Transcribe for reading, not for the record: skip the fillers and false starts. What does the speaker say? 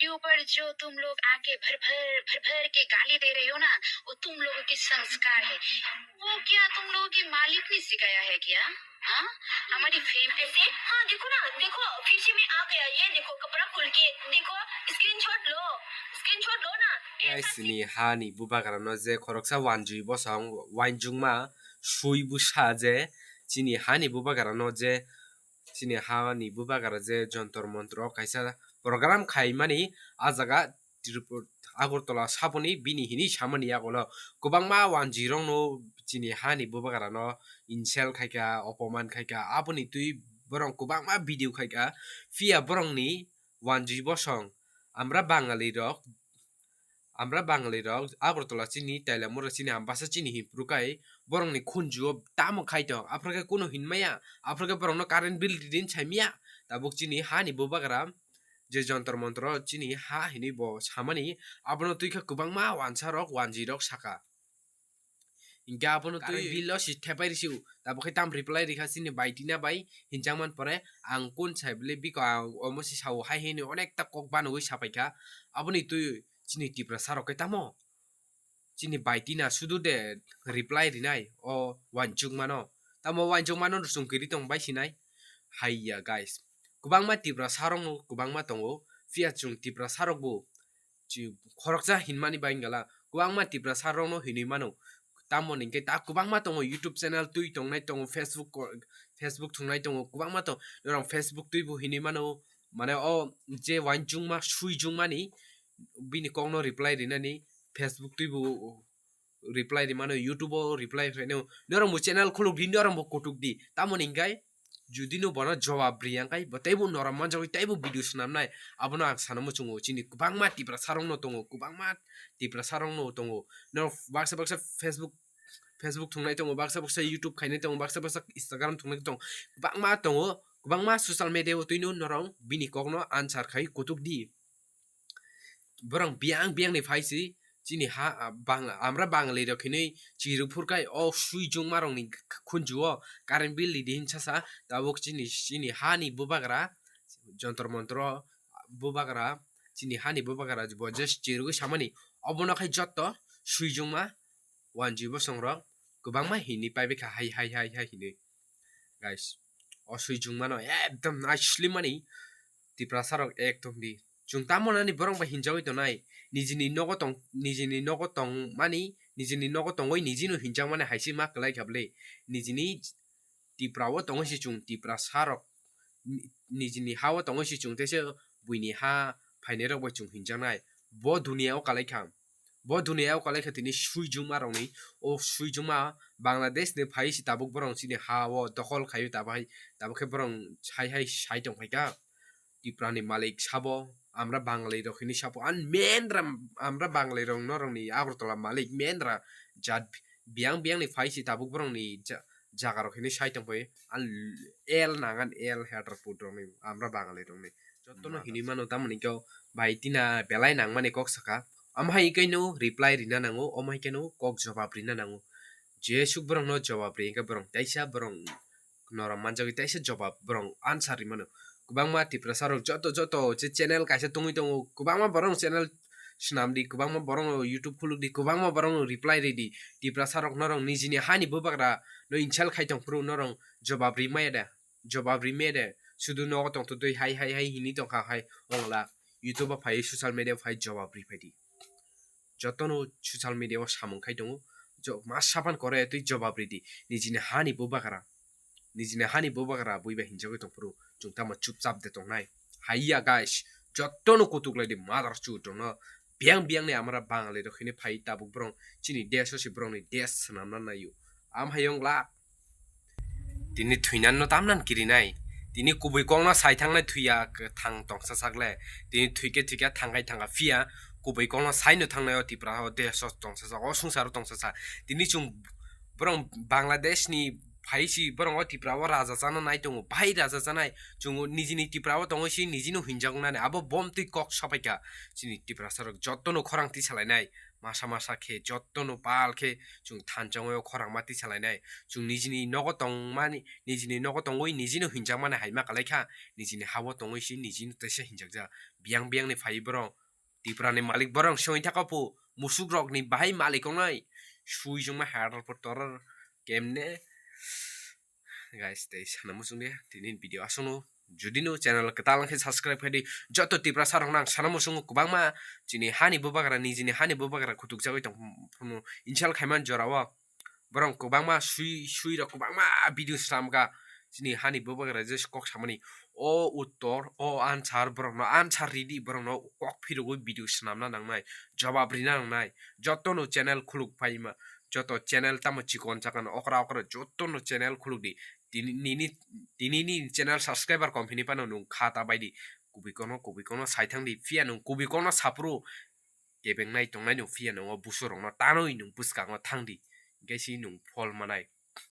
Video पर जो तुम लोग आके भर भर के गाली दे रहे हो ना, वो तुम लोगों की संस्कार है। वो क्या तुम लोगों की मालिक ने सिखाया है क्या? हाँ, हमारी फेम ऐसे। हाँ देखो ना, देखो फिर से मैं आ गया। ये देखो कपड़ा खोल के देखो, स्क्रीनशॉट लो ना। Sini hani bubagara no je khoroksa wanjui bosong wanjungma shui busa je chini hani bubagara no je chini hani bubagara je jontor montro kaisa program khai mani ajaga tirupur agortola saboni bini hini samani agolo kubangma wanji rong no chini hani bubagara no insel khaika opoman khaika aboni tui borong kubangma video khaika fia borong ni wanji bosong আমরা বাঙালি rock আমরা বাঙালি rock Agartala চিনি তাইলামুরা চিনি আমবাসা চিনি হিপ্রুকাই বরংনি খুনজুও তামো খাইতো আপনাকে কোনো হিনমায়া আপনাকে বরং কারেন্ট বিল দিন ছাইমিয়া তাবুক চিনি হানি ববাগ্রা যে যন্তর মন্ত্র চিনি হা হিনি ব সামানি আপনো তুইখা গোবাং মা ওয়ানসা রক ওয়ানজি রক সাকা ইনকা আপনো তুই বিল সি থেপাই রিসিউ তাবুকে তাম রিপ্লাই রিখা চিনি বাইটিনা বাই হিনজাংমান পরে আং কোন সাইবলে বিকা অমসি সাও হাই হিনি অনেকটা কক বানুই সাপাইখা আপনি তুই chini tipra sarok tamo chini baitina sudu de reply rinai o wanjwkma no tamo wanjwkma no sungkiri tong bai sinai haiya guys kubangma tipra sarong no kubangma tongo fia chung tipra sarok bu chi khoroksa hinmani baingala kubangma tipra sarong no hinui mano tamo ningke ta kubangma tongo youtube channel tui tongnai tongo facebook thungnai tongo kubangma to norong facebook tui bu hinui mano mane o je wanjwkma suijwkma ni bini kong no reply rinani facebook tuibu reply di mano youtube reply reno norong mu channel khuluk di norong bo kotuk di tamon ingai judi no bono jawab briangkai bataibu noram manjawi taibu video snamnai abono ak sanamu chungo chini kubangma tipra sarong no tongo kubangma tipra sarong no tongo no baksa facebook thungnai tongo baksa youtube khainai tongo baksa instagram thungnai tongo kubangma social media tuinu norong bini kong no answer khai kotuk di borong biang ni phaisi chini ha bang amra bangali rokhini chirupurkai o suijung marong ni khunjuo current bill li din chasa tabuk chini hani bubagra jontor montro bubagra chini hani bubagra bo just chiru samani obono khai jotto suijungma wanji bosongrok kubangma hini paibe kha hai hini guys o suijungma no ekdom nicely mani tipra sarok ekdom di chung tamonani borong ba hinjawi to nai nijini nogo tong mani nijini nogo tongoi nijino hinjang mane haisi ma klai khable nijini tiprawo tongo si chung tipra sarok nijini hawo tongo si chung tese buini ha phainero bo chung hinjang nai bo duniao kalai tini suijung maroni o suijuma bangladesh ne phaisi tabuk borong sini hawo dokol khayu tabai tabukhe borong sai tong phaika tiprani malik sabo আমরা বাঙালি রখিনি সাপো আন মেনরা আমরা বাঙালি রং নরংনি আগরতলা মালিক মেনরা জাত বিয়াং ni ফাইসি তাবুক বরংনি জাগা রখিনি সাইতং পয় আন এল নাগান এল header put রংনি আমরা বাঙালি রংনি যতনো হিনি মানো তামনি কেও বাইতিনা বেলাই নাংমানি cock সাকা আমহাই কেনো রিপ্লাই রিনা নাঙ্গো অমাই কেনো কক জবাব রিনা নাঙ্গো যে সুক বরং ন জবাব রিঙ্কা বরং তাইসা বরং নরম মানজাগি তাইসা জবাব বরং answer রিমানো kubangma tipra sarok joto je channel kaisa tungui tongo kubangma borong channel snam di kubangma borong youtube khuluk di kubangma borong reply di tipra sarok norong nijini hani bobagra no inchal khaitong pro norong jawab rimede sudu no tong to doi hai hini tong kha hai ongla youtube phai social media phai jawab ri phai di jotono social media o samung khaitongo jo mas sapan kore tui jawab ri di nijini hani bobagra buiba hinjago tong pro chung tama chupchap de tong nai haiya guys jotono kutuk lai di mother chu tong no biang ne amara bangali ro khini phai tabuk brong chini deso si brong ni des namna na yu am hayong la tini thuinan no tamnan kiri nai tini kubui kong na sai thang na thuya thang tong sa sakle tini thuike thanga fia kubui kong na sai no thang na tipra deso tong sa o sungsar tong sa tini chung brong bangladesh ni phaisi borong tiprawo raja chana nai tongo bai raja chanai chungo nijini tiprawo tongo si nijini hinjagnani abo bom tui kok sapaika chini tipra sarok jottono khorang ti salainai masa khe jottono pal khe chung thanchongo khorang ma ti salainai chung nijini nogo tongmani nijini nogo tongoi nijini hinjakmani haima kalaikha nijini hawo tongoi si nijini teisa hinjakja biang ni phai borong tiprani malik borong soi thakapu musuk rok ni bahai malik ongnai sui jongma hadal por kemne guys tei sana musungnya tinin video asono judi no channel ketal ke subscribe kadi joto tipra sarong nang sana musung kubangma chini hani bubagara nijini hani bubagara kutuk jagoi tong puno inshal khaiman jorawa borong kubangma sui ra kubangma video slamga chini hani bubagara je kok samani o uttor o answer borong no answer ready borong no kok phirugoi video snamna nangnai jawab rina nangnai joto no channel khuluk phaima joto channel tamo chikon chakan okra joto no channel khuluk di tinini channel subscriber company pano nung khata baidi kubikono saithang di fia nung kubikono sapro kebeng nai tongnai nung fia nung busur no tanoi nung buska no thangdi gesi nung phol manai